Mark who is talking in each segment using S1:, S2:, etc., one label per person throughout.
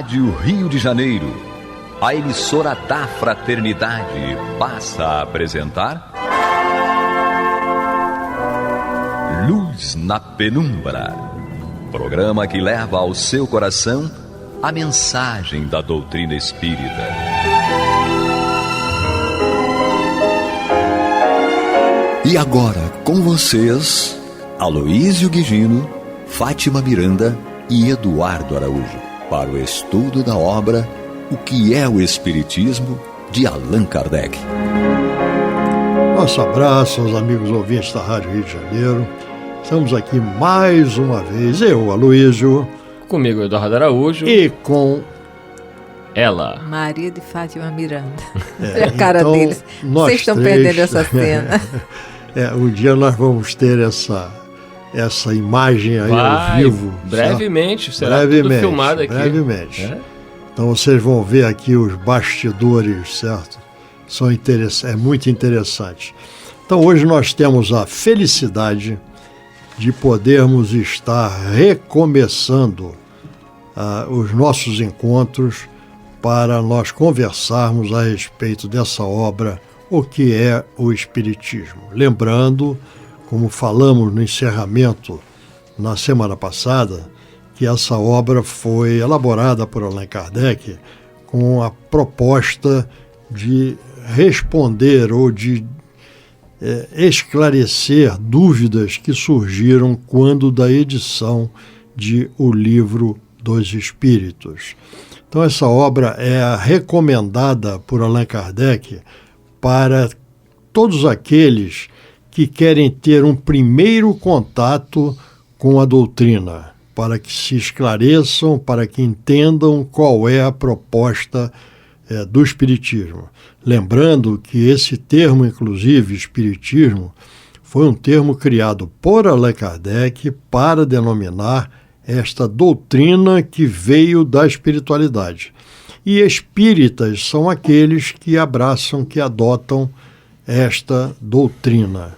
S1: Rádio Rio de Janeiro, a emissora da Fraternidade, passa a apresentar Luz na Penumbra, programa que leva ao seu coração a mensagem da doutrina espírita. E agora, com vocês, Aloísio Guigino, Fátima Miranda e Eduardo Araújo, para o estudo da obra O que é o Espiritismo, de Allan Kardec.
S2: Nosso abraço aos amigos ouvintes da Rádio Rio de Janeiro. Estamos aqui mais uma vez, eu, Aloísio.
S3: Comigo, Eduardo Araújo.
S2: E com
S3: ela,
S4: Maria de Fátima Miranda. A cara
S2: então,
S4: deles. Vocês estão perdendo essa cena.
S2: Um dia nós vamos ter essa imagem aí ao vivo.
S3: Brevemente, será tudo filmado aqui.
S2: Brevemente. Então vocês vão ver aqui os bastidores, certo? É muito interessante. Então hoje nós temos a felicidade de podermos estar recomeçando os nossos encontros para nós conversarmos a respeito dessa obra, o que é o Espiritismo. Lembrando, como falamos no encerramento na semana passada, que essa obra foi elaborada por Allan Kardec com a proposta de responder ou de esclarecer dúvidas que surgiram quando da edição de O Livro dos Espíritos. Então essa obra é recomendada por Allan Kardec para todos aqueles que querem ter um primeiro contato com a doutrina, para que se esclareçam, para que entendam qual é a proposta do Espiritismo. Lembrando que esse termo, inclusive, Espiritismo, foi um termo criado por Allan Kardec para denominar esta doutrina que veio da espiritualidade. E espíritas são aqueles que abraçam, que adotam esta doutrina.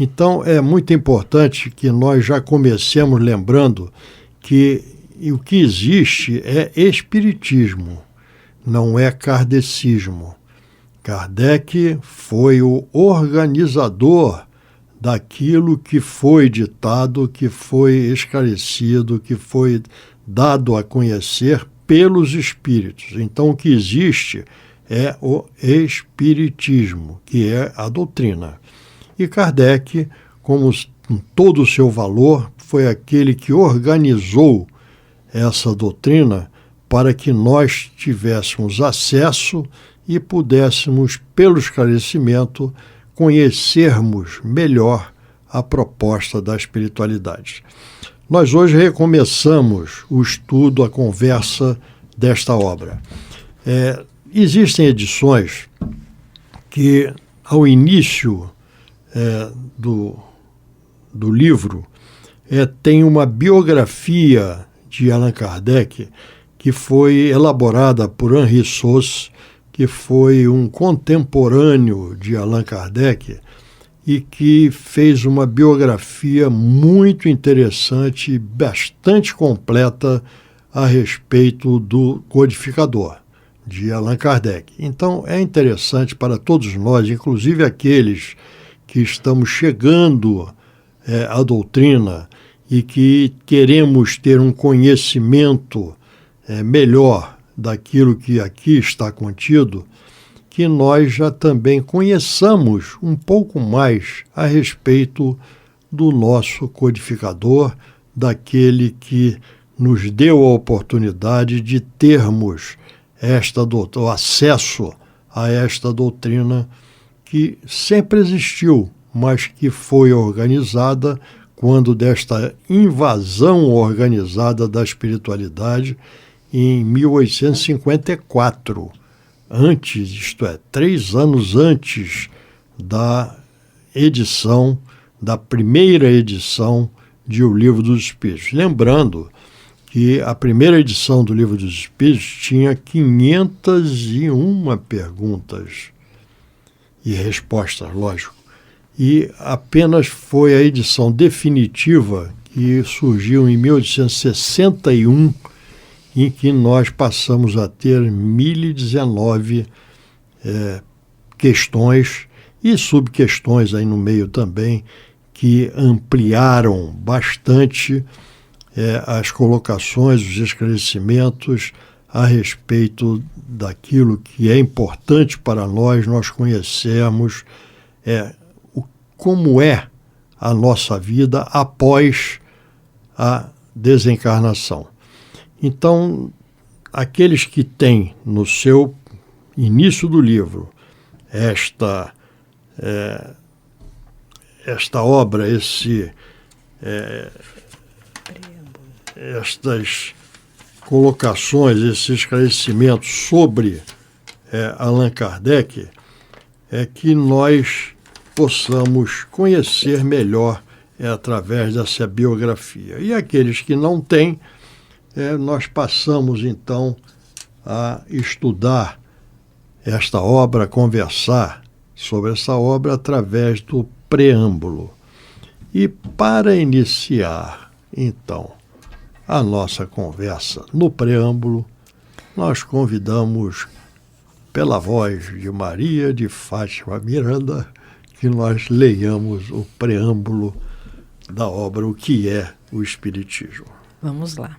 S2: Então é muito importante que nós já comecemos lembrando que o que existe é espiritismo, não é kardecismo. Kardec foi o organizador daquilo que foi ditado, que foi esclarecido, que foi dado a conhecer pelos espíritos. Então o que existe é o espiritismo, que é a doutrina. E Kardec, como com todo o seu valor, foi aquele que organizou essa doutrina para que nós tivéssemos acesso e pudéssemos, pelo esclarecimento, conhecermos melhor a proposta da espiritualidade. Nós hoje recomeçamos o estudo, a conversa desta obra. Existem edições que, ao início do livro, tem uma biografia de Allan Kardec que foi elaborada por Henri Sauce, que foi um contemporâneo de Allan Kardec e que fez uma biografia muito interessante e bastante completa a respeito do codificador de Allan Kardec. Então é interessante para todos nós, inclusive aqueles que estamos chegando à doutrina e que queremos ter um conhecimento melhor daquilo que aqui está contido, que nós já também conheçamos um pouco mais a respeito do nosso codificador, daquele que nos deu a oportunidade de termos o acesso a esta doutrina que sempre existiu, mas que foi organizada quando desta invasão organizada da espiritualidade em 1854, antes, isto é, 3 anos antes da primeira edição de O Livro dos Espíritos. Lembrando que a primeira edição do Livro dos Espíritos tinha 501 perguntas e respostas, lógico. E apenas foi a edição definitiva, que surgiu em 1861, em que nós passamos a ter 1019 questões e subquestões aí no meio também, que ampliaram bastante as colocações, os esclarecimentos a respeito daquilo que é importante para nós conhecermos, como é a nossa vida após a desencarnação. Então, aqueles que têm no seu início do livro esta obra, estas colocações, esses esclarecimentos sobre Allan Kardec, é que nós possamos conhecer melhor através dessa biografia. E aqueles que não têm, nós passamos então a estudar esta obra, a conversar sobre essa obra através do preâmbulo. E para iniciar, então, a nossa conversa no preâmbulo, nós convidamos, pela voz de Maria de Fátima Miranda, que nós leiamos o preâmbulo da obra O que é o Espiritismo.
S4: Vamos lá.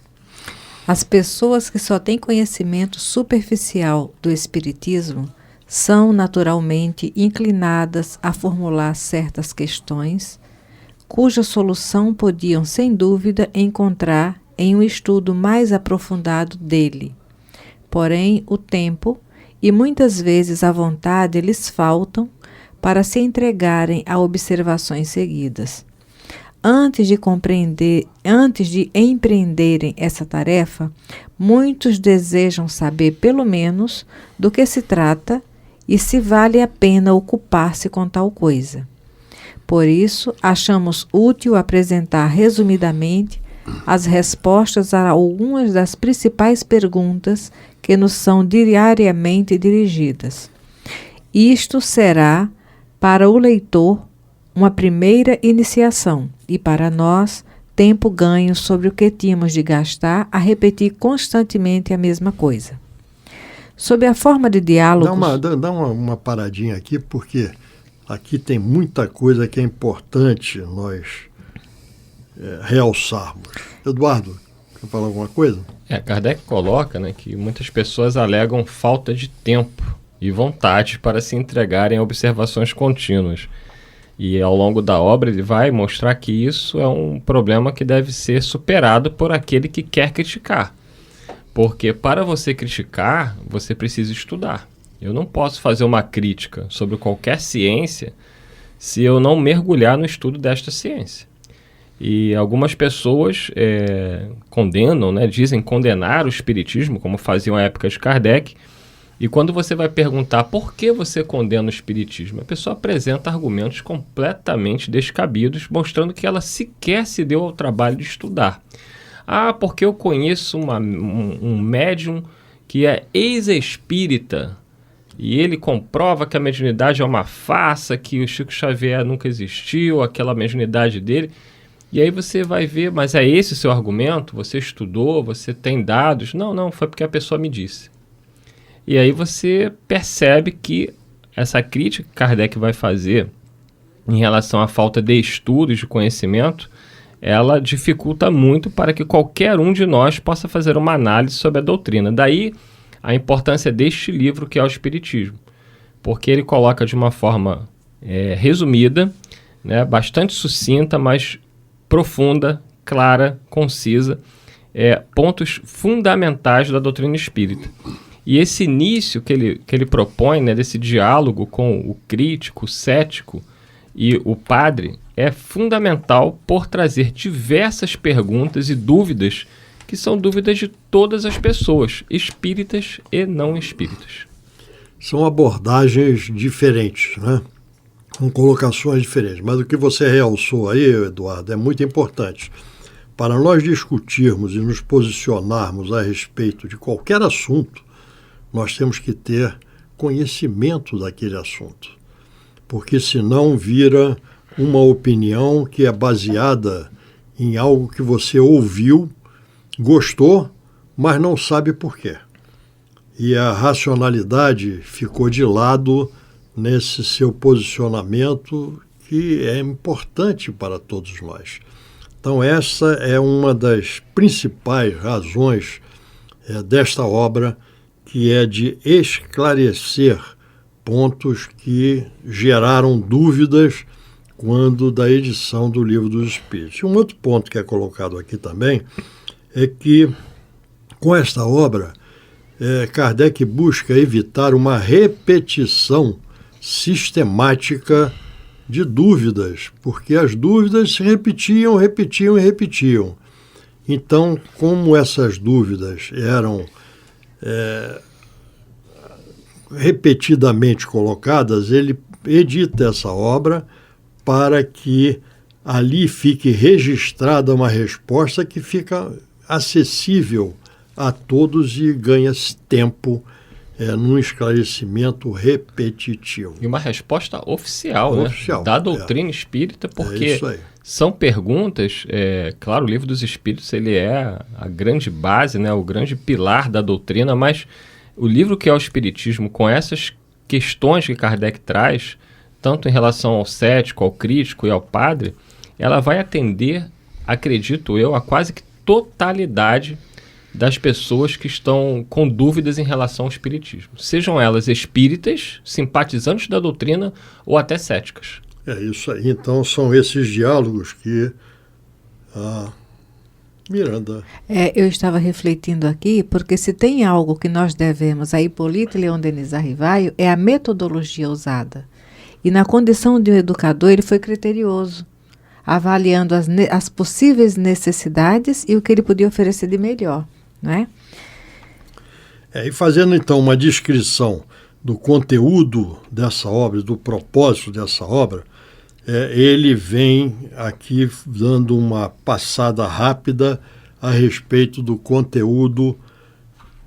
S4: As pessoas que só têm conhecimento superficial do Espiritismo são naturalmente inclinadas a formular certas questões, cuja solução podiam, sem dúvida, encontrar em um estudo mais aprofundado dele. Porém, o tempo e muitas vezes a vontade lhes faltam para se entregarem a observações seguidas. Antes de empreenderem essa tarefa, muitos desejam saber pelo menos do que se trata e se vale a pena ocupar-se com tal coisa. Por isso, achamos útil apresentar resumidamente as respostas a algumas das principais perguntas que nos são diariamente dirigidas. Isto será, para o leitor, uma primeira iniciação e, para nós, tempo ganho sobre o que tínhamos de gastar a repetir constantemente a mesma coisa. Sob a forma de diálogos...
S2: Dá uma paradinha aqui, porque aqui tem muita coisa que é importante nós realçarmos. Eduardo, quer falar alguma coisa?
S3: Kardec coloca, né, que muitas pessoas alegam falta de tempo e vontade para se entregarem a observações contínuas. E ao longo da obra ele vai mostrar que isso é um problema que deve ser superado por aquele que quer criticar. Porque para você criticar, você precisa estudar. Eu não posso fazer uma crítica sobre qualquer ciência se eu não mergulhar no estudo desta ciência. E algumas pessoas condenam, né, dizem condenar o espiritismo, como faziam à época de Kardec. E quando você vai perguntar por que você condena o espiritismo, a pessoa apresenta argumentos completamente descabidos, mostrando que ela sequer se deu ao trabalho de estudar. Porque eu conheço um médium que é ex-espírita e ele comprova que a mediunidade é uma farsa, que o Chico Xavier nunca existiu, aquela mediunidade dele. E aí você vai ver, mas é esse o seu argumento? Você estudou? Você tem dados? Não, foi porque a pessoa me disse. E aí você percebe que essa crítica que Kardec vai fazer em relação à falta de estudos, de conhecimento, ela dificulta muito para que qualquer um de nós possa fazer uma análise sobre a doutrina. Daí a importância deste livro, que é o Espiritismo, porque ele coloca de uma forma resumida, né, bastante sucinta, mas profunda, clara, concisa, pontos fundamentais da doutrina espírita. E esse início que ele propõe, né, desse diálogo com o crítico, o cético e o padre, é fundamental por trazer diversas perguntas e dúvidas que são dúvidas de todas as pessoas, espíritas e não espíritas.
S2: São abordagens diferentes, né? Com colocações diferentes. Mas o que você realçou aí, Eduardo, é muito importante. Para nós discutirmos e nos posicionarmos a respeito de qualquer assunto, nós temos que ter conhecimento daquele assunto, porque senão vira uma opinião que é baseada em algo que você ouviu, gostou, mas não sabe por quê. E a racionalidade ficou de lado nesse seu posicionamento, que é importante para todos nós. Então, essa é uma das principais razões desta obra, que é de esclarecer pontos que geraram dúvidas quando da edição do Livro dos Espíritos. E um outro ponto que é colocado aqui também é que, com esta obra, Kardec busca evitar uma repetição sistemática de dúvidas, porque as dúvidas se repetiam. Então, como essas dúvidas eram repetidamente colocadas, ele edita essa obra para que ali fique registrada uma resposta que fica acessível a todos e ganha-se tempo num esclarecimento repetitivo.
S3: E uma resposta oficial, né? Da doutrina espírita, porque são perguntas, claro, o Livro dos Espíritos ele é a grande base, né? O grande pilar da doutrina, mas o livro que é o Espiritismo, com essas questões que Kardec traz, tanto em relação ao cético, ao crítico e ao padre, ela vai atender, acredito eu, a quase que totalidade das pessoas que estão com dúvidas em relação ao espiritismo. Sejam elas espíritas, simpatizantes da doutrina ou até céticas.
S2: É isso aí. Então, são esses diálogos que a Miranda...
S4: Eu estava refletindo aqui, porque se tem algo que nós devemos a Hipólito Leon Denis Arrivaio, é a metodologia usada. E na condição de um educador, ele foi criterioso, avaliando as possíveis necessidades e o que ele podia oferecer de melhor, não é?
S2: E fazendo então uma descrição do conteúdo dessa obra, do propósito dessa obra, ele vem aqui dando uma passada rápida a respeito do conteúdo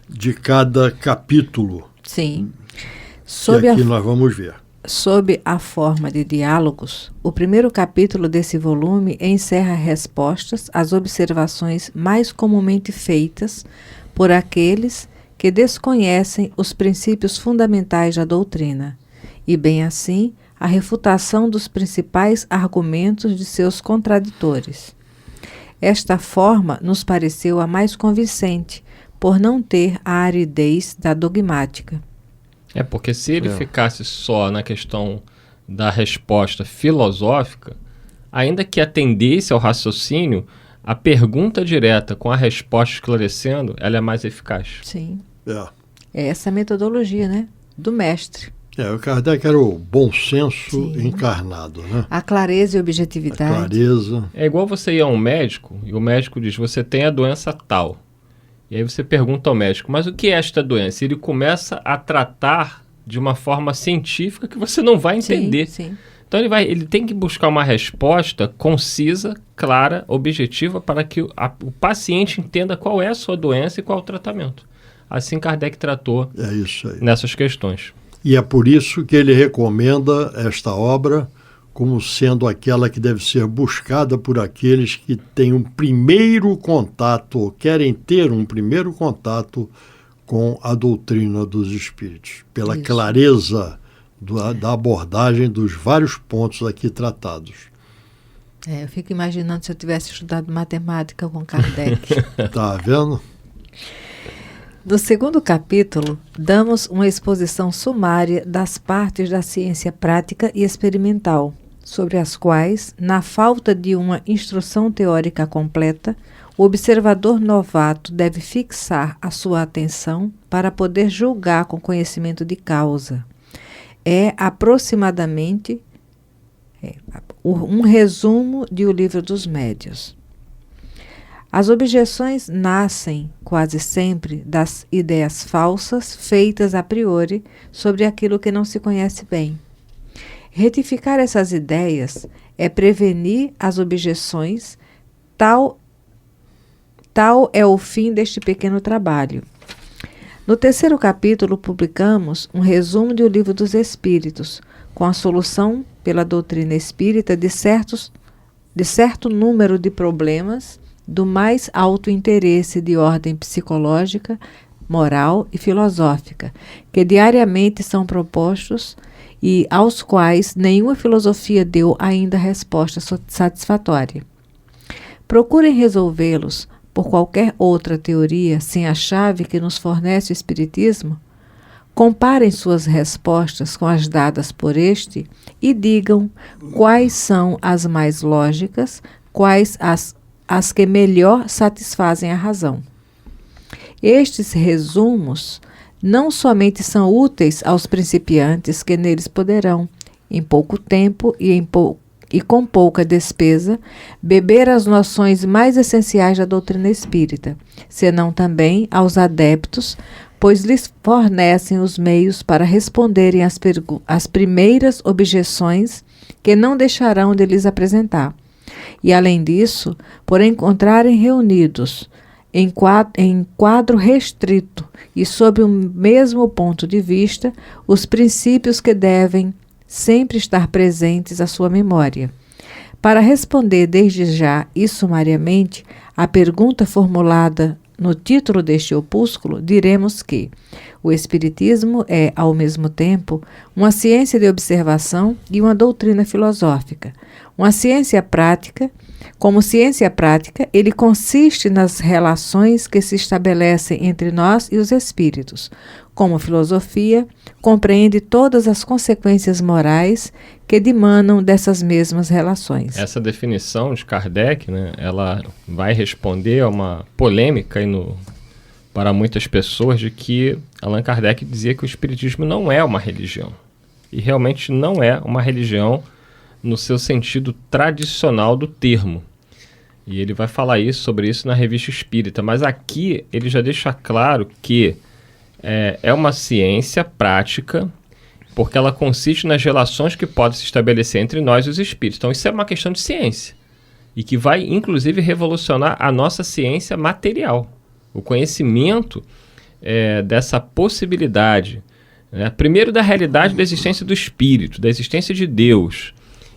S2: de cada capítulo.
S4: Sim.
S2: Que aqui nós vamos ver.
S4: Sob a forma de diálogos, o primeiro capítulo desse volume encerra respostas às observações mais comumente feitas por aqueles que desconhecem os princípios fundamentais da doutrina, e bem assim a refutação dos principais argumentos de seus contraditores. Esta forma nos pareceu a mais convincente, por não ter a aridez da dogmática.
S3: Porque se ele ficasse só na questão da resposta filosófica, ainda que atendesse ao raciocínio, a pergunta direta com a resposta esclarecendo, ela é mais eficaz.
S4: Sim. É essa a metodologia, né? Do mestre.
S2: O Kardec era o bom senso encarnado, né?
S4: A clareza e objetividade.
S2: A clareza.
S3: É igual você ir a um médico e o médico diz, você tem a doença tal. E aí você pergunta ao médico, mas o que é esta doença? Ele começa a tratar de uma forma científica que você não vai entender.
S4: Sim.
S3: Então ele tem que buscar uma resposta concisa, clara, objetiva, para que o paciente entenda qual é a sua doença e qual é o tratamento. Assim Kardec tratou nessas questões.
S2: E é por isso que ele recomenda esta obra como sendo aquela que deve ser buscada por aqueles que têm um primeiro contato, ou querem ter um primeiro contato com a doutrina dos espíritos, pela clareza da abordagem dos vários pontos aqui tratados.
S4: Eu fico imaginando se eu tivesse estudado matemática com Kardec.
S2: Tá vendo?
S4: No segundo capítulo, damos uma exposição sumária das partes da ciência prática e experimental, sobre as quais, na falta de uma instrução teórica completa, o observador novato deve fixar a sua atenção para poder julgar com conhecimento de causa. É aproximadamente um resumo de O Livro dos Médiuns. As objeções nascem, quase sempre, das ideias falsas feitas a priori sobre aquilo que não se conhece bem. Retificar essas ideias é prevenir as objeções, tal é o fim deste pequeno trabalho. No terceiro capítulo, publicamos um resumo de O Livro dos Espíritos, com a solução pela doutrina espírita de certo número de problemas do mais alto interesse de ordem psicológica, moral e filosófica, que diariamente são propostos e aos quais nenhuma filosofia deu ainda resposta satisfatória. Procurem resolvê-los por qualquer outra teoria sem a chave que nos fornece o Espiritismo. Comparem suas respostas com as dadas por este e digam quais são as mais lógicas, quais as que melhor satisfazem a razão. Estes resumos não somente são úteis aos principiantes que neles poderão, em pouco tempo e com pouca despesa, beber as noções mais essenciais da doutrina espírita, senão também aos adeptos, pois lhes fornecem os meios para responderem às primeiras objeções que não deixarão de lhes apresentar. E, além disso, por encontrarem reunidos em quadro restrito e sob o mesmo ponto de vista, os princípios que devem sempre estar presentes à sua memória. Para responder desde já e sumariamente à pergunta formulada no título deste opúsculo, diremos que o Espiritismo é, ao mesmo tempo, uma ciência de observação e uma doutrina filosófica. Uma ciência prática. Como ciência prática, ele consiste nas relações que se estabelecem entre nós e os espíritos. Como filosofia, compreende todas as consequências morais que dimanam dessas mesmas relações.
S3: Essa definição de Kardec, né, ela vai responder a uma polêmica para muitas pessoas de que Allan Kardec dizia que o Espiritismo não é uma religião. E realmente não é uma religião no seu sentido tradicional do termo. E ele vai falar sobre isso na Revista Espírita. Mas aqui ele já deixa claro que é uma ciência prática, porque ela consiste nas relações que podem se estabelecer entre nós e os espíritos. Então isso é uma questão de ciência. E que vai, inclusive, revolucionar a nossa ciência material. O conhecimento dessa possibilidade, né? Primeiro da realidade da existência do espírito, da existência de Deus,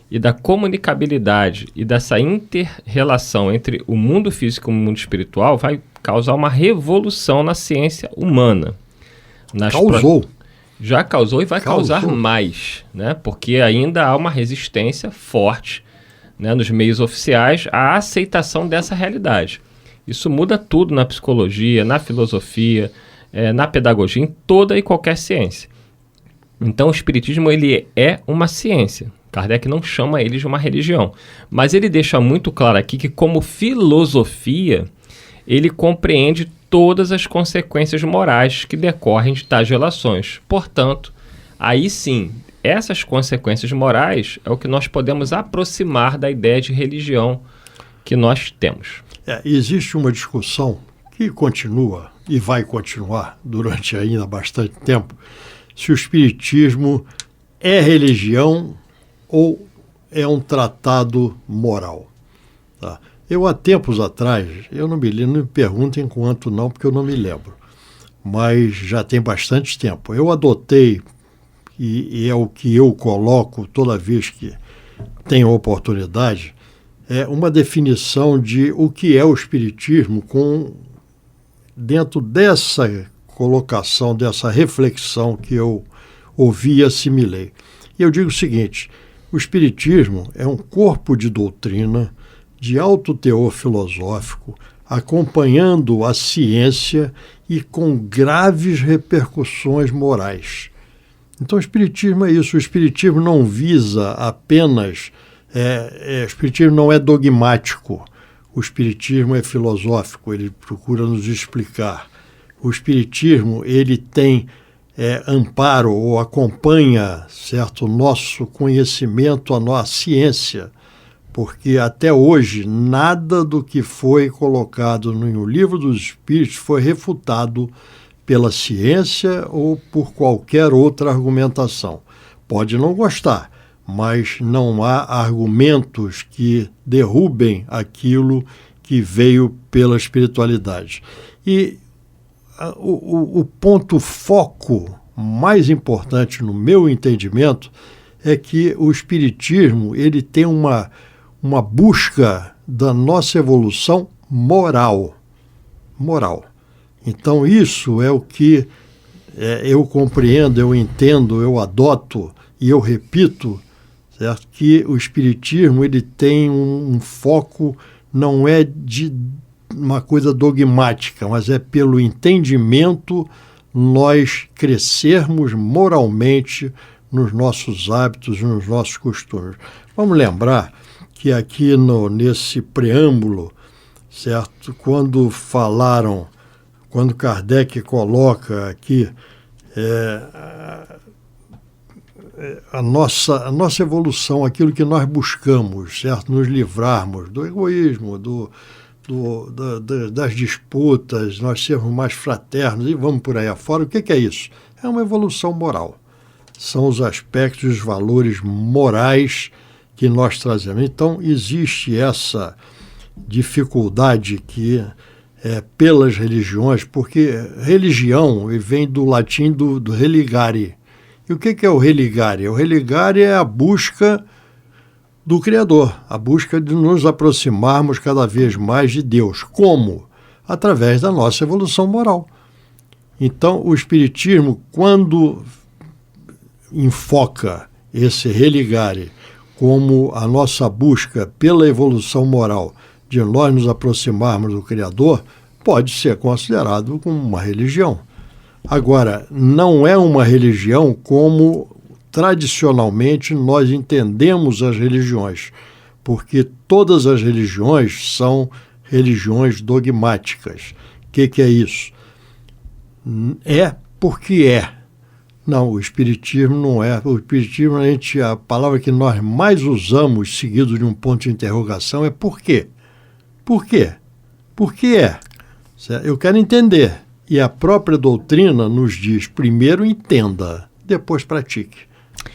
S3: e da comunicabilidade e dessa inter-relação entre o mundo físico e o mundo espiritual vai causar uma revolução na ciência humana. Já causou e vai causar mais, né? Porque ainda há uma resistência forte, né, nos meios oficiais à aceitação dessa realidade. Isso muda tudo na psicologia, na filosofia, na pedagogia, em toda e qualquer ciência. Então o Espiritismo ele é uma ciência. Kardec não chama ele de uma religião, mas ele deixa muito claro aqui que, como filosofia, ele compreende todas as consequências morais que decorrem de tais relações. Portanto, aí sim, essas consequências morais é o que nós podemos aproximar da ideia de religião que nós temos.
S2: Existe uma discussão que continua e vai continuar durante ainda bastante tempo, se o Espiritismo é religião ou é um tratado moral. Tá? Eu, há tempos atrás, eu não me perguntem quanto não, porque eu não me lembro, mas já tem bastante tempo. Eu adotei, e é o que eu coloco toda vez que tenho oportunidade, uma definição de o que é o Espiritismo dentro dessa colocação, dessa reflexão que eu ouvi e assimilei. E eu digo o seguinte: o Espiritismo é um corpo de doutrina de alto teor filosófico, acompanhando a ciência e com graves repercussões morais. Então o Espiritismo é isso. O Espiritismo não visa apenas... o Espiritismo não é dogmático. O Espiritismo é filosófico, ele procura nos explicar. O Espiritismo ele tem amparo ou acompanha, certo, o nosso conhecimento, a nossa ciência, porque até hoje nada do que foi colocado no Livro dos Espíritos foi refutado pela ciência ou por qualquer outra argumentação. Pode não gostar, mas não há argumentos que derrubem aquilo que veio pela espiritualidade. E o ponto foco mais importante no meu entendimento é que o Espiritismo ele tem uma busca da nossa evolução moral. Moral. Então isso é o que eu compreendo, eu entendo, eu adoto e eu repito, certo? Que o Espiritismo ele tem um foco, não é de uma coisa dogmática, mas é pelo entendimento nós crescermos moralmente nos nossos hábitos, nos nossos costumes. Vamos lembrar que aqui nesse preâmbulo, certo? Quando Kardec coloca aqui a nossa evolução, aquilo que nós buscamos, certo? Nos livrarmos do egoísmo, das disputas, nós sermos mais fraternos e vamos por aí afora. O que é isso? É uma evolução moral. São os aspectos, os valores morais que nós trazemos. Então, existe essa dificuldade que pelas religiões, porque religião vem do latim do religare. E o que é o religare? O religare é a busca do Criador, a busca de nos aproximarmos cada vez mais de Deus. Como? Através da nossa evolução moral. Então, o Espiritismo, quando enfoca esse religare como a nossa busca pela evolução moral, de nós nos aproximarmos do Criador, pode ser considerado como uma religião. Agora, não é uma religião como tradicionalmente nós entendemos as religiões, porque todas as religiões são religiões dogmáticas. O que é isso? É porque é. Não, o Espiritismo não é. O Espiritismo, a palavra que nós mais usamos, seguido de um ponto de interrogação, é por quê? Por quê? Por que é? Eu quero entender. E a própria doutrina nos diz, primeiro entenda, depois pratique.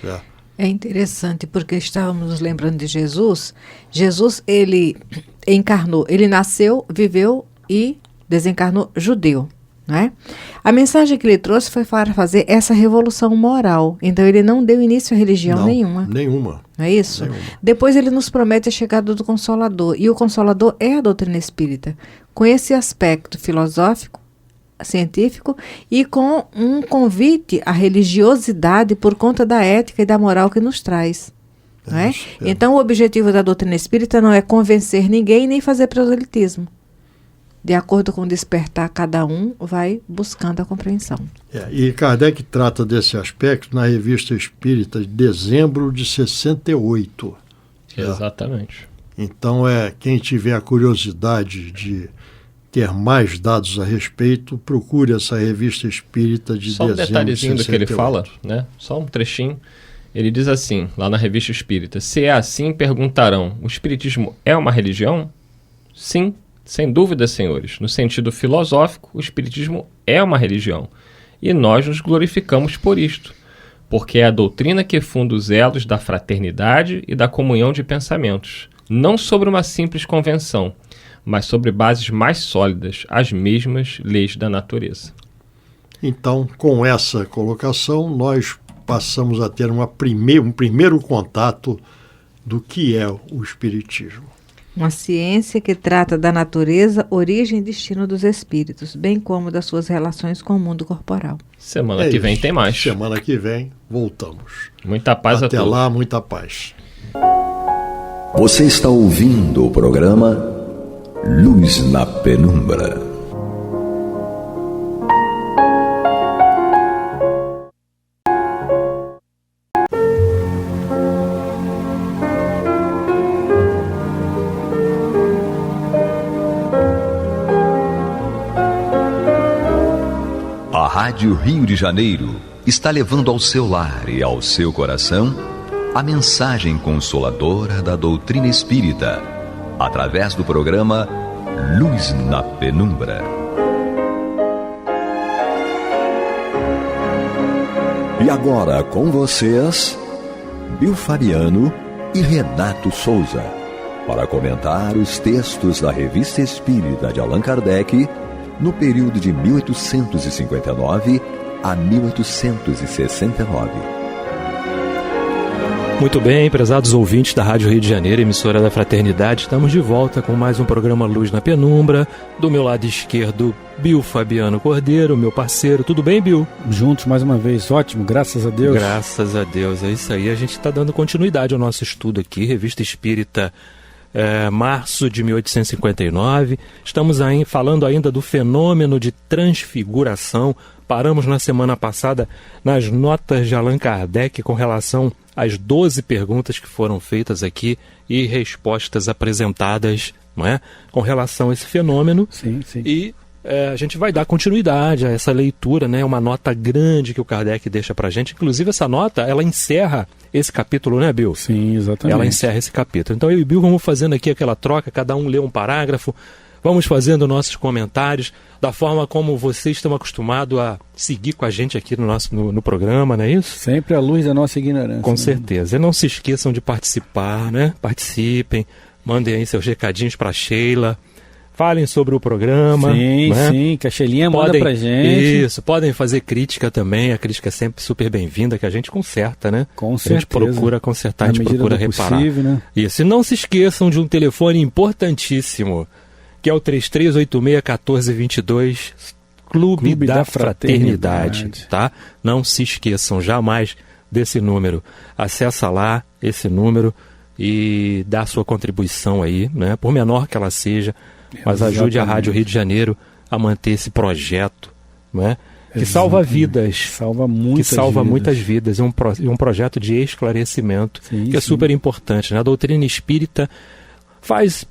S2: Certo?
S4: É interessante, porque estávamos nos lembrando de Jesus. Jesus, ele encarnou, ele nasceu, viveu e desencarnou judeu. Né? A mensagem que ele trouxe foi para fazer essa revolução moral. Então ele não deu início a religião nenhuma. Não é isso?
S2: Nenhuma.
S4: Depois ele nos promete a chegada do Consolador. E o Consolador é a doutrina espírita. Com esse aspecto filosófico, científico e com um convite à religiosidade por conta da ética e da moral que nos traz. Não é? Então o objetivo da doutrina espírita não é convencer ninguém nem fazer proselitismo. De acordo com o despertar, cada um vai buscando a compreensão.
S2: E Kardec trata desse aspecto na Revista Espírita de dezembro de 68.
S3: Exatamente.
S2: Então, quem tiver a curiosidade de ter mais dados a respeito, procure essa Revista Espírita de
S3: dezembro de 68. Só um detalhezinho do que ele fala, né? Só um trechinho. Ele diz assim, lá na Revista Espírita: se é assim, perguntarão, o Espiritismo é uma religião? Sim. Sem dúvida, senhores, no sentido filosófico, o Espiritismo é uma religião, e nós nos glorificamos por isto, porque é a doutrina que funda os elos da fraternidade e da comunhão de pensamentos, não sobre uma simples convenção, mas sobre bases mais sólidas, as mesmas leis da natureza.
S2: Então, com essa colocação, nós passamos a ter um primeiro contato do que é o Espiritismo.
S4: Uma ciência que trata da natureza, origem e destino dos espíritos, bem como das suas relações com o mundo corporal.
S3: Semana que vem tem mais.
S2: Semana que vem voltamos.
S3: Muita paz a todos.
S2: Até lá, muita paz.
S1: Você está ouvindo o programa Luz na Penumbra. A Rádio Rio de Janeiro está levando ao seu lar e ao seu coração a mensagem consoladora da doutrina espírita, através do programa Luz na Penumbra. E agora com vocês, Bill Fabiano e Renato Souza, para comentar os textos da Revista Espírita de Allan Kardec no período de 1859 a 1869.
S5: Muito bem, prezados ouvintes da Rádio Rio de Janeiro, emissora da Fraternidade, estamos de volta com mais um programa Luz na Penumbra. Do meu lado esquerdo, Bill Fabiano Cordeiro, meu parceiro. Tudo bem, Bill?
S6: Juntos mais uma vez, ótimo, graças a Deus.
S5: Graças a Deus, é isso aí. A gente está dando continuidade ao nosso estudo aqui, Revista Espírita, março de 1859. Estamos aí falando ainda do fenômeno de transfiguração. Paramos na semana passada nas notas de Allan Kardec com relação às 12 perguntas que foram feitas aqui e respostas apresentadas, não é? Com relação a esse fenômeno.
S6: Sim.
S5: E a gente vai dar continuidade a essa leitura, né? Uma nota grande que o Kardec deixa pra gente. Inclusive essa nota, ela encerra esse capítulo, né, Bill?
S6: Sim, exatamente.
S5: Ela encerra esse capítulo. Então eu e o Bill vamos fazendo aqui aquela troca, cada um lê um parágrafo, vamos fazendo nossos comentários da forma como vocês estão acostumados a seguir com a gente aqui no programa, não é isso?
S6: Sempre à luz da nossa ignorância.
S5: Com certeza. E não se esqueçam de participar, né? Participem, mandem aí seus recadinhos para Sheila, falem sobre o programa.
S6: Sim, que a Sheilinha manda pra gente.
S5: Isso, podem fazer crítica também, a crítica é sempre super bem-vinda, que a gente conserta, né?
S6: Com certeza.
S5: A gente procura consertar, a gente procura reparar.
S6: Possível, né?
S5: Isso, e não se esqueçam de um telefone importantíssimo, que é o 3386-1422, Clube da Fraternidade, tá? Não se esqueçam jamais desse número. Acessa lá esse número e dá a sua contribuição aí, né? Por menor que ela seja, mas ajude a Rádio Rio de Janeiro a manter esse projeto, né? Que salva vidas.
S6: Salva muitas
S5: vidas. É um projeto de esclarecimento, que é super importante, né? A doutrina espírita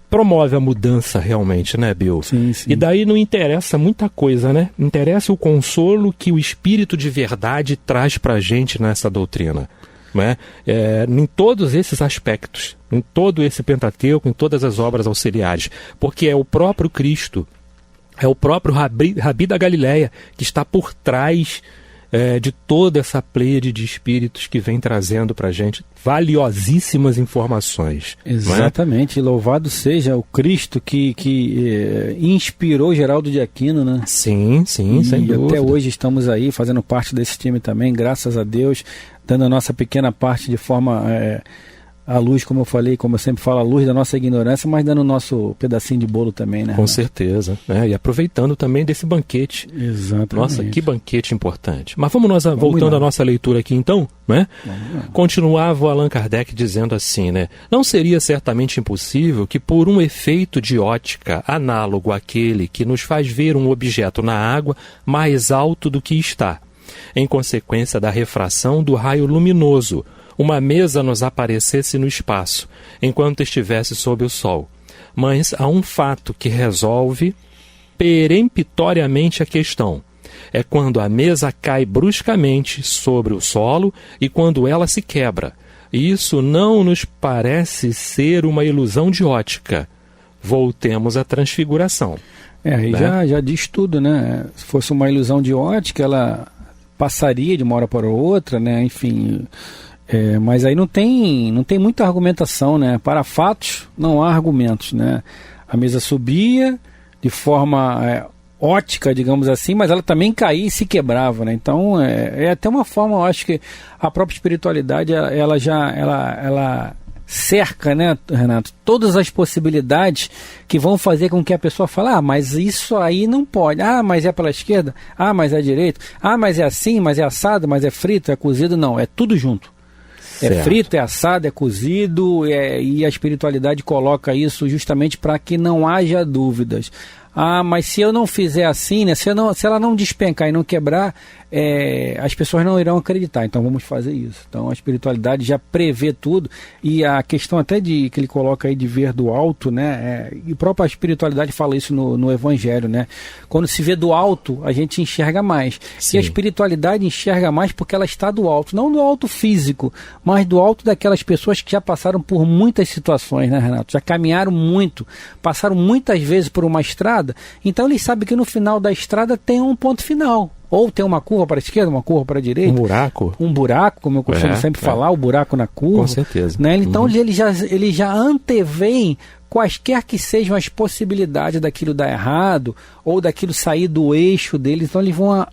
S5: promove a mudança realmente, né, Bill?
S6: Sim.
S5: E daí não interessa muita coisa, né? Interessa o consolo que o Espírito de verdade traz pra gente nessa doutrina, né? Em todos esses aspectos, em todo esse Pentateuco, em todas as obras auxiliares, porque é o próprio Cristo, é o próprio Rabi da Galileia que está por trás de toda essa pleiade de espíritos que vem trazendo para a gente valiosíssimas informações.
S6: Exatamente,
S5: é?
S6: Louvado seja o Cristo que inspirou Geraldo de Aquino, né?
S5: Sim, sem dúvida.
S6: Até hoje estamos aí fazendo parte desse time também, graças a Deus, dando a nossa pequena parte de forma à luz, como eu falei, como eu sempre falo, à luz da nossa ignorância, mas dando o nosso pedacinho de bolo também, né?
S5: Com certeza, né? E aproveitando também desse banquete.
S6: Exatamente.
S5: Nossa, que banquete importante. Mas vamos voltando à nossa leitura aqui então, né? Continuava o Allan Kardec dizendo assim, né? Não seria certamente impossível que por um efeito de ótica análogo àquele que nos faz ver um objeto na água mais alto do que está, em consequência da refração do raio luminoso, uma mesa nos aparecesse no espaço, enquanto estivesse sob o sol. Mas há um fato que resolve peremptoriamente a questão. É quando a mesa cai bruscamente sobre o solo e quando ela se quebra. Isso não nos parece ser uma ilusão de ótica. Voltemos à transfiguração.
S6: Aí já diz tudo, né? Se fosse uma ilusão de ótica, ela passaria de uma hora para outra, né? Enfim... mas aí não tem muita argumentação, né? Para fatos não há argumentos, né? A mesa subia de forma ótica, digamos assim, mas ela também caía e se quebrava, né? Então é até uma forma, eu acho que a própria espiritualidade ela cerca, né, Renato, todas as possibilidades que vão fazer com que a pessoa fale, mas isso aí não pode, mas é pela esquerda, mas é direito, mas é assim, mas é assado, mas é frito, é cozido, não, é tudo junto.
S5: Certo.
S6: É frito, é assado, é cozido, e a espiritualidade coloca isso justamente para que não haja dúvidas. Mas se eu não fizer assim, né, se ela não despencar e não quebrar, as pessoas não irão acreditar, então vamos fazer isso. Então a espiritualidade já prevê tudo, e a questão até que ele coloca aí de ver do alto, né, e a própria espiritualidade fala isso no Evangelho, né, quando se vê do alto, a gente enxerga mais. Sim. E a espiritualidade enxerga mais porque ela está do alto, não do alto físico, mas do alto daquelas pessoas que já passaram por muitas situações, né, Renato, já caminharam muito, passaram muitas vezes por uma estrada, então eles sabem que no final da estrada tem um ponto final. Ou tem uma curva para a esquerda, uma curva para a direita.
S5: Um
S6: buraco, como eu costumo sempre falar, o buraco na curva.
S5: Com certeza.
S6: Né? Então ele já antevém quaisquer que sejam as possibilidades daquilo dar errado ou daquilo sair do eixo deles, então eles vão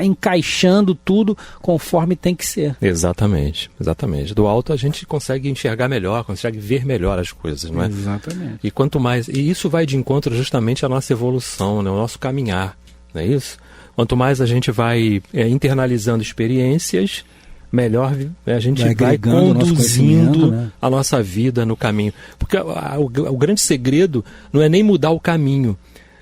S6: encaixando tudo conforme tem que ser.
S5: Exatamente. Do alto a gente consegue enxergar melhor, consegue ver melhor as coisas, não é?
S6: Exatamente.
S5: E quanto mais, e isso vai de encontro justamente à nossa evolução, né? O nosso caminhar, não é isso? Quanto mais a gente vai internalizando experiências, melhor a gente vai conduzindo, né, a nossa vida no caminho. Porque o grande segredo não é nem mudar o caminho,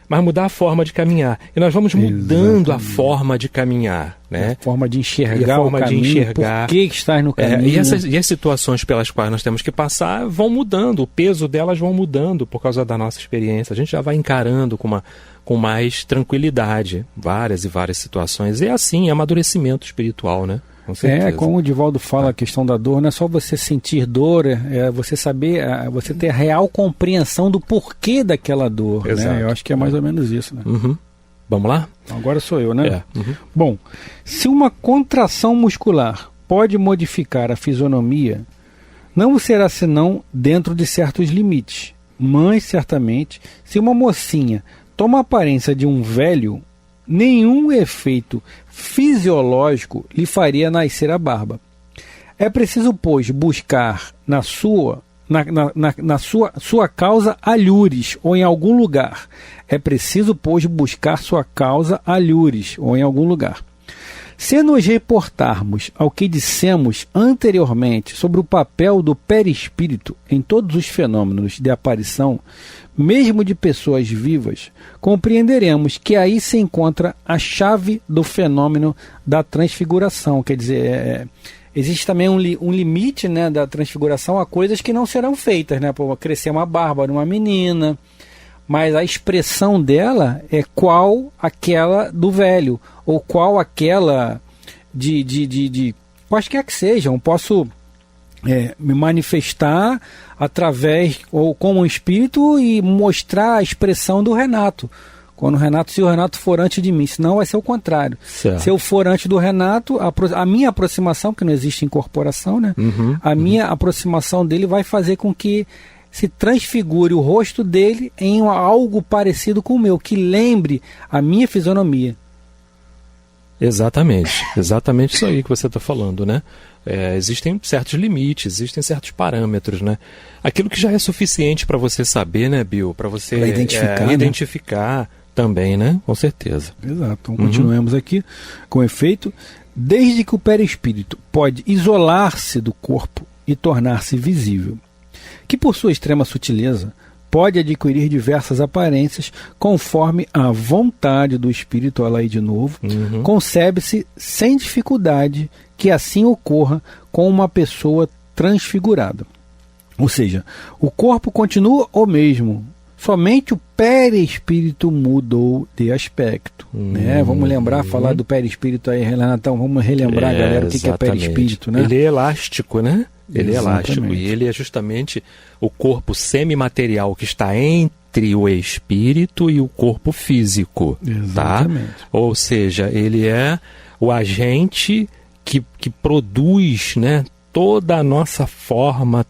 S5: mas mudar a forma de caminhar. E nós vamos mudando a forma de caminhar, né?
S6: A forma de enxergar o caminho, por que estás no caminho.
S5: E as situações pelas quais nós temos que passar vão mudando, o peso delas vão mudando por causa da nossa experiência. A gente já vai encarando com mais tranquilidade várias e várias situações. É assim, é amadurecimento espiritual, né?
S6: Como o Divaldo fala, a questão da dor, não é só você sentir dor, é você saber, você ter a real compreensão do porquê daquela dor, né? Eu acho que é mais ou menos isso, né?
S5: Uhum. Vamos lá?
S6: Agora sou eu, né? Bom, se uma contração muscular pode modificar a fisionomia, não será senão dentro de certos limites. Mas, certamente, se uma mocinha toma a aparência de um velho, nenhum efeito fisiológico lhe faria nascer a barba. É preciso, pois, buscar na sua causa alhures, ou em algum lugar. É preciso, pois, buscar sua causa alhures, ou em algum lugar. Se nos reportarmos ao que dissemos anteriormente sobre o papel do perispírito em todos os fenômenos de aparição, mesmo de pessoas vivas, compreenderemos que aí se encontra a chave do fenômeno da transfiguração. Quer dizer, existe também um limite, né, da transfiguração a coisas que não serão feitas, né? Por crescer uma barba numa menina, mas a expressão dela é qual aquela do velho, ou qual aquela de quaisquer que sejam. Posso me manifestar através ou como um espírito e mostrar a expressão do Renato. Se o Renato for antes de mim, senão vai ser o contrário. Certo. Se eu for antes do Renato, a minha aproximação, porque não existe incorporação, né? Minha aproximação dele vai fazer com que se transfigure o rosto dele em algo parecido com o meu, que lembre a minha fisionomia.
S5: Exatamente isso aí que você está falando, né? Existem certos limites, existem certos parâmetros, né? Aquilo que já é suficiente para você saber, né, Bill? Para você identificar também, né? Com certeza.
S6: Exato. Então continuemos aqui com efeito. Desde que o perispírito pode isolar-se do corpo e tornar-se visível, que por sua extrema sutileza pode adquirir diversas aparências conforme a vontade do espírito, olha aí de novo, concebe-se sem dificuldade que assim ocorra com uma pessoa transfigurada. Ou seja, o corpo continua o mesmo, somente o perispírito mudou de aspecto. Né? Vamos falar do perispírito aí, Renatão, vamos relembrar, galera, o que é perispírito, né?
S5: Ele é elástico, né? Ele é elástico e ele é justamente o corpo semimaterial que está entre o espírito e o corpo físico.
S6: Exatamente.
S5: Tá? Ou seja, ele é o agente que produz, né, toda a nossa forma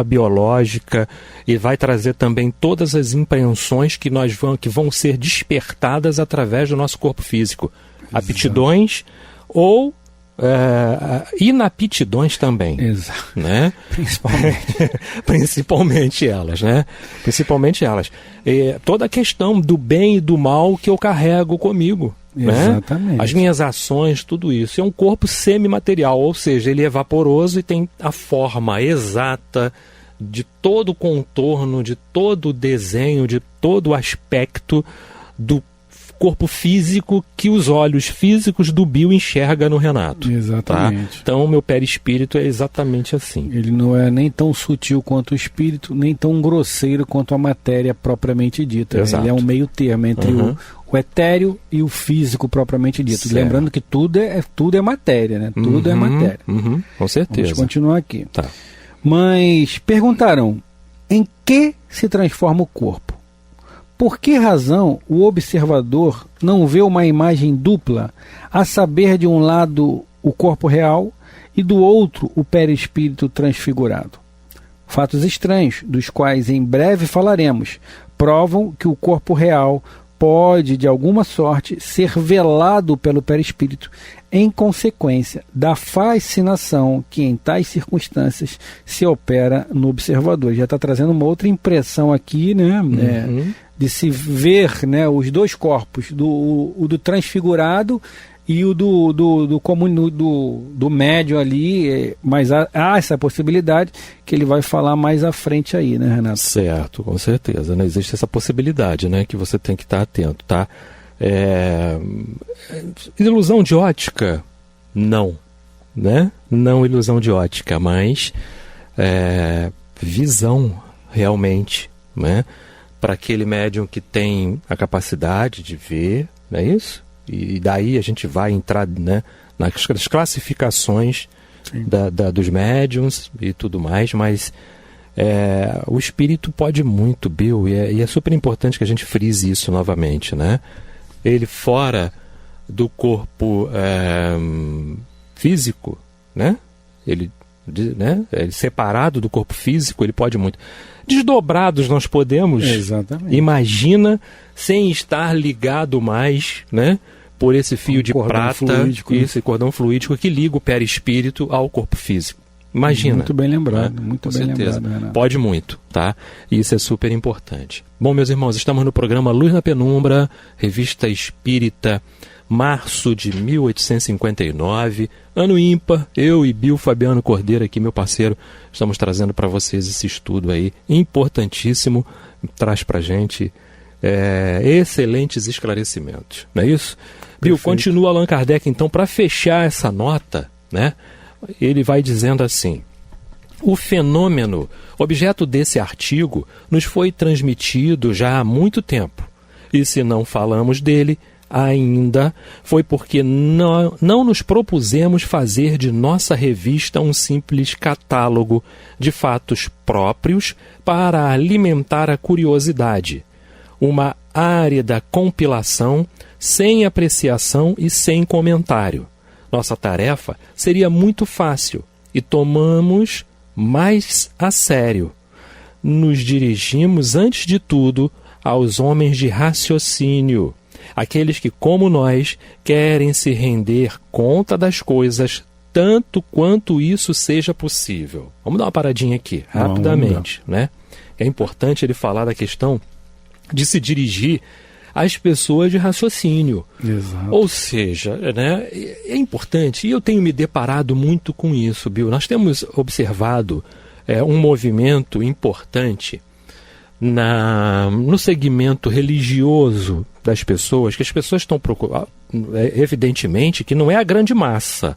S5: biológica, e vai trazer também todas as impressões que vão ser despertadas através do nosso corpo físico. Exato. Aptidões ou inaptidões também.
S6: Exato.
S5: Né? Principalmente elas, né? Toda a questão do bem e do mal que eu carrego comigo.
S6: Exatamente.
S5: Né? As minhas ações, tudo isso. É um corpo semimaterial, ou seja, ele é vaporoso e tem a forma exata de todo o contorno, de todo o desenho, de todo o aspecto do corpo físico que os olhos físicos do Bill enxerga no Renato.
S6: Exatamente.
S5: Tá? Então, o meu perispírito é exatamente assim.
S6: Ele não é nem tão sutil quanto o espírito, nem tão grosseiro quanto a matéria propriamente dita.
S5: Exato.
S6: Ele é um meio termo entre o etéreo e o físico propriamente dito. Certo. Lembrando que tudo é matéria, né? Tudo é matéria.
S5: Com certeza.
S6: Vamos continuar aqui.
S5: Tá.
S6: Mas perguntarão, em que se transforma o corpo? Por que razão o observador não vê uma imagem dupla, a saber, de um lado o corpo real e do outro o perispírito transfigurado? fatos estranhos, dos quais em breve falaremos, provam que o corpo real pode, de alguma sorte, ser velado pelo perispírito em consequência da fascinação que em tais circunstâncias se opera no observador. Já está trazendo uma outra impressão aqui, né, de se ver, né, os dois corpos, o do transfigurado e o do médium ali, mas há essa possibilidade que ele vai falar mais à frente aí, né, Renato?
S5: Certo, com certeza, né? Existe essa possibilidade, né, que você tem que estar atento, tá? Ilusão de ótica? Não, né? Não ilusão de ótica, mas visão realmente, né? Para aquele médium que tem a capacidade de ver, não é isso? E daí a gente vai entrar, né, nas classificações dos médiums e tudo mais, mas o espírito pode muito, Bill, e é super importante que a gente frise isso novamente, né? Ele fora do corpo físico, né? Ele separado do corpo físico, ele pode muito. Desdobrados nós podemos,
S6: exatamente.
S5: Imagina, sem estar ligado mais, né, por esse fio de prata, esse cordão fluídico que liga o perispírito ao corpo físico. Imagina.
S6: Muito bem lembrado, muito bem
S5: certeza.
S6: Lembrado, Renato.
S5: Pode muito, tá? E isso é super importante. Bom, meus irmãos, estamos no programa Luz na Penumbra, Revista Espírita, março de 1859, ano ímpar. Eu e Bill Fabiano Cordeiro aqui, meu parceiro, estamos trazendo para vocês esse estudo aí, importantíssimo, traz pra gente excelentes esclarecimentos, não é isso? Perfeito. Bill, continua Allan Kardec, então, para fechar essa nota, né? Ele vai dizendo assim: o fenômeno, objeto desse artigo, nos foi transmitido já há muito tempo, e se não falamos dele ainda, foi porque não nos propusemos fazer de nossa revista um simples catálogo de fatos próprios para alimentar a curiosidade, uma árida compilação sem apreciação e sem comentário. Nossa tarefa seria muito fácil e tomamos mais a sério. Nos dirigimos, antes de tudo, aos homens de raciocínio, aqueles que, como nós, querem se render conta das coisas tanto quanto isso seja possível. Vamos dar uma paradinha aqui, rapidamente, né? É importante ele falar da questão de se dirigir às pessoas de raciocínio.
S6: Exato.
S5: Ou seja, né, é importante, e eu tenho me deparado muito com isso, Bill. Nós temos observado um movimento importante no segmento religioso das pessoas, que as pessoas estão procurando, evidentemente que não é a grande massa,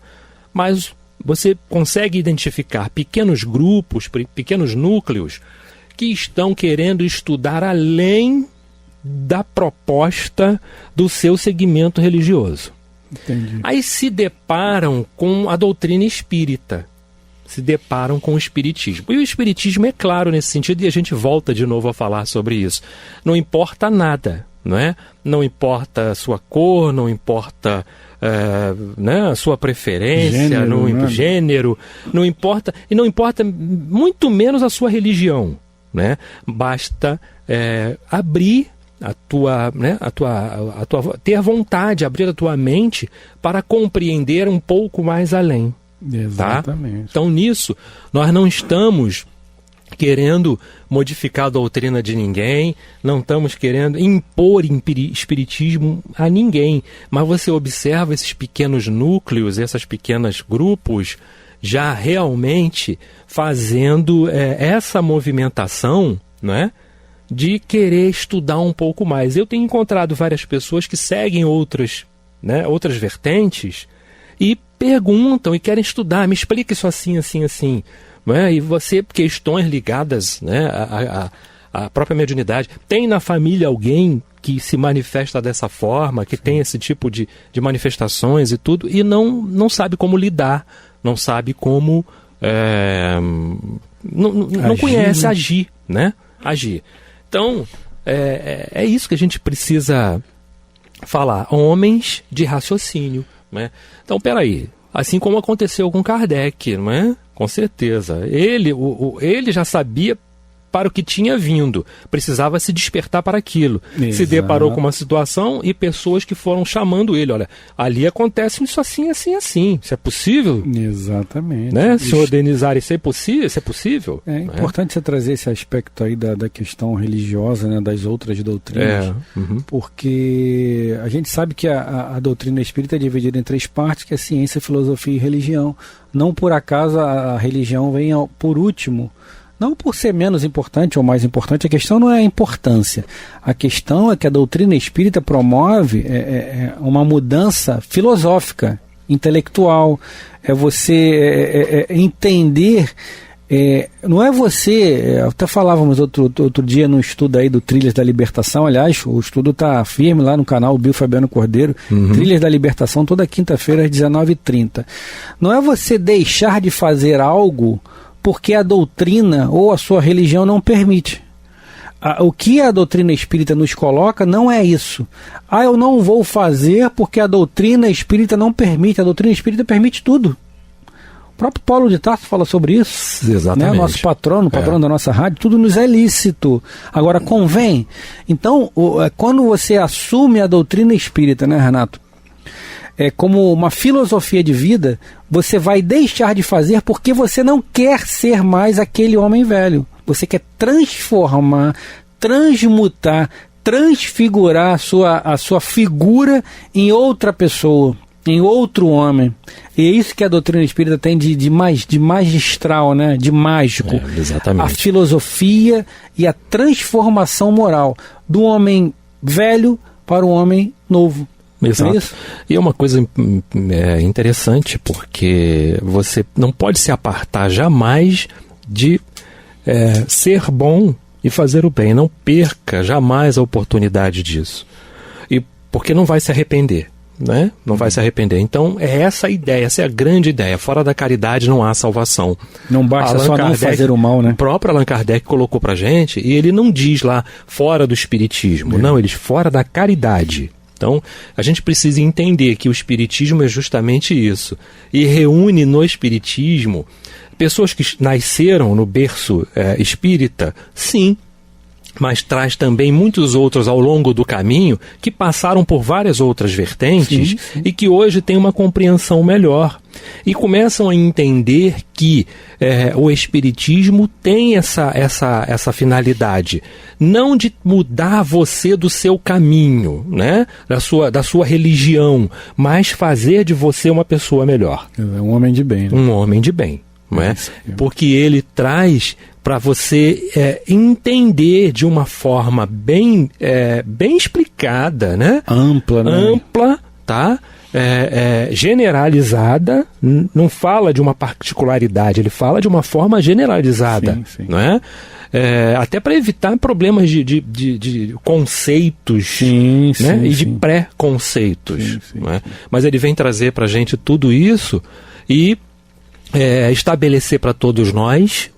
S5: mas você consegue identificar pequenos grupos, pequenos núcleos que estão querendo estudar além da proposta do seu segmento religioso.
S6: Entendi.
S5: Aí se deparam com a doutrina espírita, se deparam com o espiritismo. E o espiritismo é claro nesse sentido, e a gente volta de novo a falar sobre isso. Não importa nada, não é? Não importa a sua cor, não importa a sua preferência, gênero, não importa, e não importa muito menos a sua religião, né? Basta abrir ter vontade, abrir a tua mente para compreender um pouco mais além.
S6: Exatamente.
S5: Tá? Então, nisso, nós não estamos querendo modificar a doutrina de ninguém, não estamos querendo impor espiritismo a ninguém, mas você observa esses pequenos núcleos, esses pequenos grupos, já realmente fazendo essa movimentação, não é? De querer estudar um pouco mais. Eu tenho encontrado várias pessoas que seguem outras vertentes e perguntam e querem estudar, me explica isso assim, assim, assim. Né? E você, questões ligadas, né, à própria mediunidade. Tem na família alguém que se manifesta dessa forma, que tem esse tipo de manifestações e tudo, e não sabe como lidar, não sabe como... não conhece agir, né? Agir. Então, é isso que a gente precisa falar. Homens de raciocínio, né? Então, peraí. Assim como aconteceu com Kardec, não é? Com certeza. Ele já sabia para o que tinha vindo, precisava se despertar para aquilo. Exato. Se deparou com uma situação e pessoas que foram chamando ele, olha, ali acontece isso assim, assim, assim, isso é possível?
S6: Exatamente.
S5: Né? Senhor Denizar, isso é possível?
S6: É importante você trazer esse aspecto aí da questão religiosa, né, das outras doutrinas, porque a gente sabe que a doutrina espírita é dividida em 3 partes, que é ciência, filosofia e religião. Não por acaso a religião vem por último. Não por ser menos importante ou mais importante, a questão não é a importância. A questão é que a doutrina espírita promove uma mudança filosófica, intelectual. É você entender, não é você, até falávamos outro dia no estudo aí do Trilhas da Libertação, aliás, o estudo está firme lá no canal Bio Fabiano Cordeiro, Trilhas da Libertação, toda quinta-feira às 19h30. Não é você deixar de fazer algo porque a doutrina ou a sua religião não permite. O que a doutrina espírita nos coloca não é isso. Eu não vou fazer porque a doutrina espírita não permite. A doutrina espírita permite tudo. O próprio Paulo de Tarso fala sobre isso.
S5: Exatamente.
S6: Né? Nosso patrono da nossa rádio, tudo nos é lícito. Agora, convém. Então, quando você assume a doutrina espírita, né, Renato? Como uma filosofia de vida, você vai deixar de fazer porque você não quer ser mais aquele homem velho. Você quer transformar, transmutar, transfigurar a sua figura em outra pessoa, em outro homem. E é isso que a doutrina espírita tem de magistral, né? De mágico.
S5: Exatamente.
S6: A filosofia e a transformação moral do homem velho para o homem novo.
S5: Exato.
S6: É isso?
S5: E é uma coisa interessante, porque você não pode se apartar jamais de ser bom e fazer o bem. Não perca jamais a oportunidade disso. E porque não vai se arrepender, né? Não vai se arrepender. Então é essa a ideia, essa é a grande ideia. Fora da caridade não há salvação.
S6: Não basta só não fazer o mal, né?
S5: O próprio Allan Kardec colocou pra gente, e ele não diz lá fora do espiritismo, não, ele diz fora da caridade. Então, a gente precisa entender que o espiritismo é justamente isso. E reúne no espiritismo pessoas que nasceram no berço espírita, sim, mas traz também muitos outros ao longo do caminho que passaram por várias outras vertentes, sim. E que hoje têm uma compreensão melhor. E começam a entender que o espiritismo tem essa finalidade, não de mudar você do seu caminho, né? da sua religião, mas fazer de você uma pessoa melhor.
S6: Um homem de bem. Né?
S5: Um homem de bem. Não é? Porque ele traz para você entender de uma forma bem explicada, né?
S6: Ampla, né?
S5: Ampla, tá? Generalizada, não fala de uma particularidade, ele fala de uma forma generalizada,
S6: sim.
S5: Não é? Até para evitar problemas de conceitos,
S6: sim,
S5: né? E de
S6: sim.
S5: pré-conceitos. Não é? Mas ele vem trazer para a gente tudo isso e estabelecer para todos nós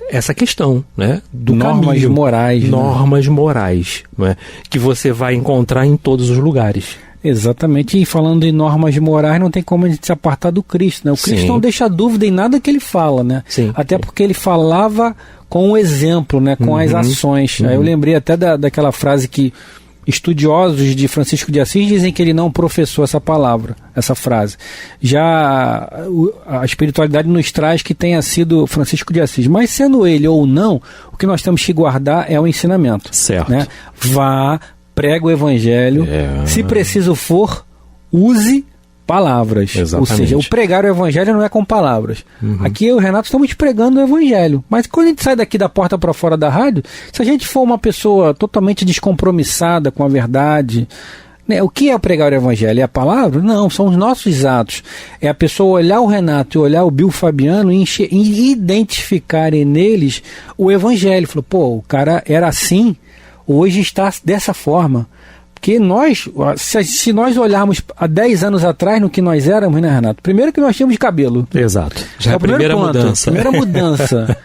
S5: essa questão, né, do
S6: normas
S5: caminho,
S6: morais,
S5: normas morais, né, que você vai encontrar em todos os lugares.
S6: Exatamente, e falando em normas morais, não tem como a gente se apartar do Cristo, né? O Cristo não deixa dúvida em nada que ele fala, né?
S5: Sim.
S6: Até porque ele falava com o exemplo, né? Com as ações. Aí eu lembrei até daquela frase que estudiosos de Francisco de Assis dizem que ele não professou essa frase. Já a espiritualidade nos traz que tenha sido Francisco de Assis. Mas sendo ele ou não, o que nós temos que guardar é o ensinamento.
S5: Certo.
S6: Né? Vá, prega o evangelho. Se preciso for, use palavras.
S5: Exatamente.
S6: Ou seja, o pregar o evangelho não é com palavras. Aqui eu e o Renato estamos pregando o evangelho. Mas quando a gente sai daqui da porta para fora da rádio, se a gente for uma pessoa totalmente descompromissada com a verdade, né, o que é pregar o evangelho? É a palavra? Não, são os nossos atos. É a pessoa olhar o Renato e olhar o Bio Fabiano e identificarem neles o evangelho. Falou, pô, o cara era assim, hoje está dessa forma. Porque se nós olharmos há 10 anos atrás no que nós éramos, né, Renato? Primeiro que nós tínhamos cabelo.
S5: Exato. Já é a primeira mudança.
S6: Primeira mudança.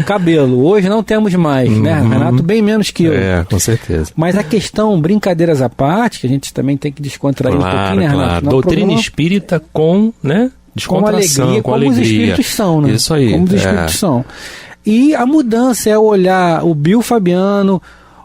S6: Cabelo. Hoje não temos mais, né, Renato? Bem menos que eu.
S5: Com certeza.
S6: Mas a questão, brincadeiras à parte, que a gente também tem que descontrair um pouquinho, né, Renato?
S5: Claro. Doutrina espírita com, né? descontração,
S6: com alegria, como os espíritos são, né?
S5: Isso aí.
S6: Como os espíritos são. E a mudança é olhar o Bill Fabiano,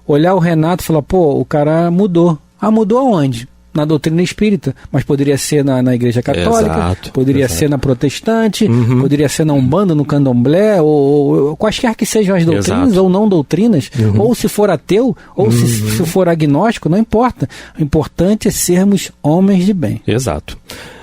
S6: olhar o Renato e falar, pô, o cara mudou. Ah, mudou aonde? Na doutrina espírita, mas poderia ser na igreja católica, poderia ser na protestante, poderia ser na Umbanda, no Candomblé, ou quaisquer que sejam as doutrinas ou não doutrinas, ou se for ateu, ou se for agnóstico, não importa. O importante é sermos homens de bem.
S5: Exato.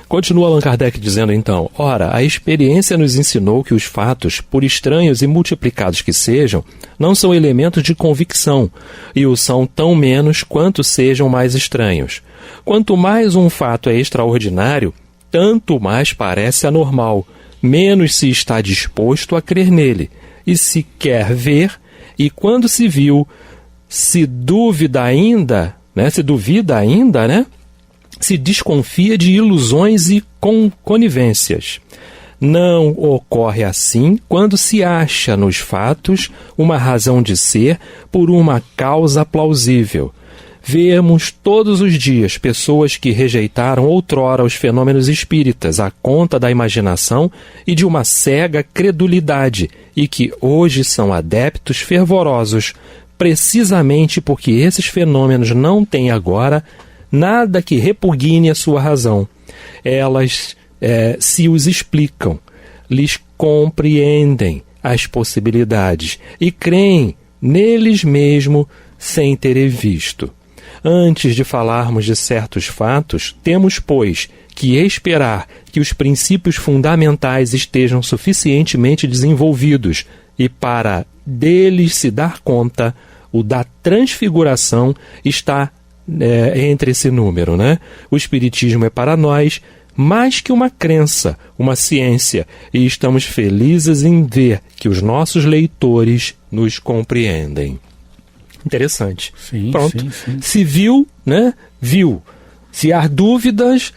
S5: Continua Allan Kardec dizendo então, ora, a experiência nos ensinou que os fatos, por estranhos e multiplicados que sejam, não são elementos de convicção, e o são tão menos quanto sejam mais estranhos. Quanto mais um fato é extraordinário, tanto mais parece anormal, menos se está disposto a crer nele, e se quer ver, e quando se viu, se duvida ainda, se desconfia de ilusões e conivências. Não ocorre assim quando se acha nos fatos uma razão de ser por uma causa plausível. Vemos todos os dias pessoas que rejeitaram outrora os fenômenos espíritas à conta da imaginação e de uma cega credulidade e que hoje são adeptos fervorosos, precisamente porque esses fenômenos não têm agora nada que repugne a sua razão. Elas se os explicam, lhes compreendem as possibilidades e creem neles mesmo sem terem visto. Antes de falarmos de certos fatos, temos, pois, que esperar que os princípios fundamentais estejam suficientemente desenvolvidos e para deles se dar conta, o da transfiguração está entre esse número, né? O Espiritismo é para nós mais que uma crença, uma ciência, e estamos felizes em ver que os nossos leitores nos compreendem. Interessante.
S6: Sim,
S5: pronto.
S6: Sim.
S5: Se viu, né? Viu. Se há dúvidas,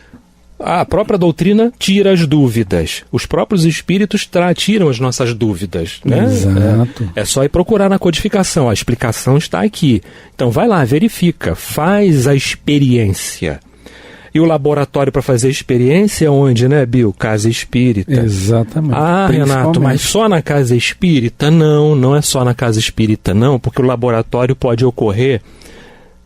S5: a própria doutrina tira as dúvidas. Os próprios espíritos tiram as nossas dúvidas, né?
S6: Exato.
S5: É só ir procurar na codificação. A explicação está aqui. Então vai lá, verifica, faz a experiência. E o laboratório para fazer experiência é onde, né, Bill? Casa espírita.
S6: Exatamente.
S5: Ah, Renato, mas só na casa espírita? Não, não é só na casa espírita, não, porque o laboratório pode ocorrer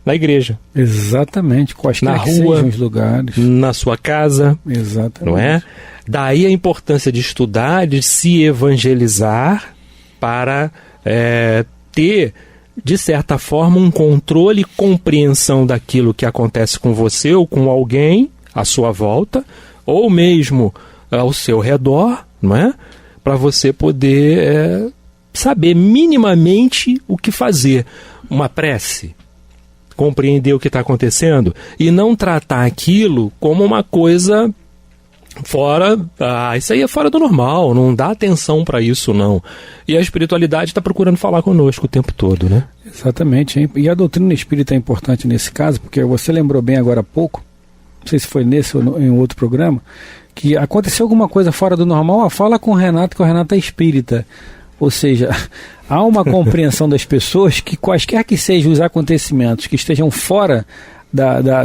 S5: na igreja.
S6: Exatamente, quaisquer
S5: na
S6: que
S5: rua,
S6: sejam os lugares.
S5: Na sua casa.
S6: Exatamente.
S5: Não é? Daí a importância de estudar, de se evangelizar para ter, de certa forma, um controle e compreensão daquilo que acontece com você ou com alguém à sua volta, ou mesmo ao seu redor, não é? Para você poder saber minimamente o que fazer. Uma prece, compreender o que está acontecendo e não tratar aquilo como uma coisa fora, isso aí é fora do normal, não dá atenção para isso não. E a espiritualidade está procurando falar conosco o tempo todo, né?
S6: Exatamente, hein? E a doutrina espírita é importante nesse caso, porque você lembrou bem agora há pouco, não sei se foi nesse ou em outro programa, que aconteceu alguma coisa fora do normal, fala com o Renato, que o Renato é espírita. Ou seja, há uma compreensão das pessoas que quaisquer que sejam os acontecimentos que estejam fora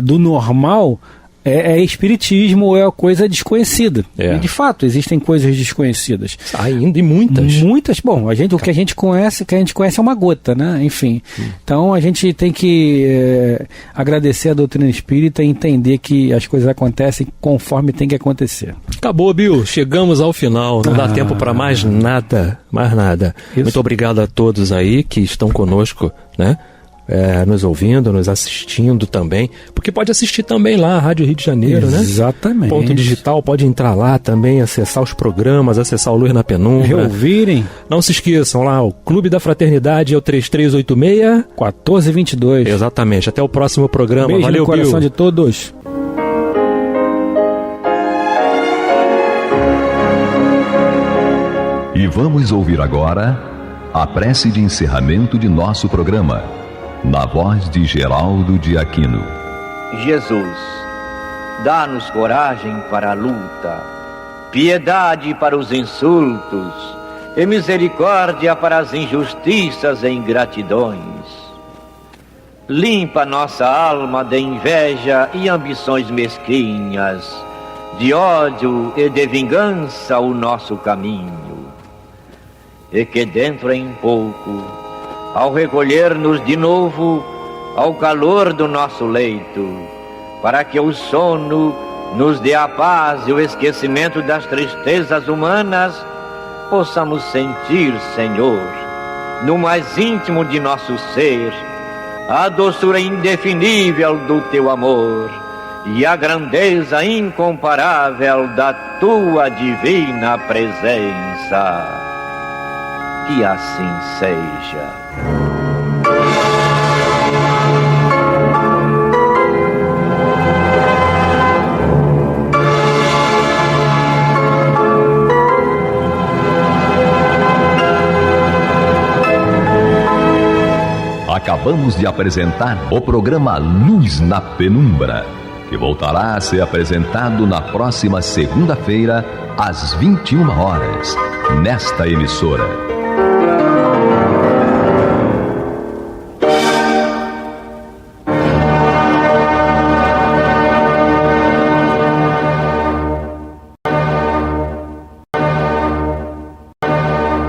S6: do normal, é espiritismo ou é coisa desconhecida. E de fato, existem coisas desconhecidas.
S5: Ainda e muitas.
S6: Muitas, bom, o que a gente conhece é uma gota, né? Enfim. Então a gente tem que agradecer a doutrina espírita e entender que as coisas acontecem conforme tem que acontecer.
S5: Acabou, Bill. Chegamos ao final. Não dá tempo para mais nada. Mais nada. Isso. Muito obrigado a todos aí que estão conosco, né? Nos ouvindo, nos assistindo também, porque pode assistir também lá, Rádio Rio de Janeiro, né?
S6: Exatamente.
S5: Ponto digital, pode entrar lá também, acessar os programas, acessar o Luz na Penumbra.
S6: Ouvirem.
S5: Não se esqueçam lá, o Clube da Fraternidade é o 3386-1422. Exatamente, até o próximo programa.
S6: Beijo
S5: Valeu,
S6: no coração
S5: Bill.
S6: de todos.
S1: E vamos ouvir agora a prece de encerramento de nosso programa, na voz de Geraldo de Aquino.
S7: Jesus, dá-nos coragem para a luta, piedade para os insultos e misericórdia para as injustiças e ingratidões. Limpa nossa alma de inveja e ambições mesquinhas de ódio e de vingança o nosso caminho, e que dentro em pouco, ao recolher-nos de novo ao calor do nosso leito, para que o sono nos dê a paz e o esquecimento das tristezas humanas, possamos sentir, Senhor, no mais íntimo de nosso ser, a doçura indefinível do Teu amor e a grandeza incomparável da Tua divina presença. Que assim seja.
S1: Acabamos de apresentar o programa Luz na Penumbra, que voltará a ser apresentado na próxima segunda-feira, às 21 horas, nesta emissora.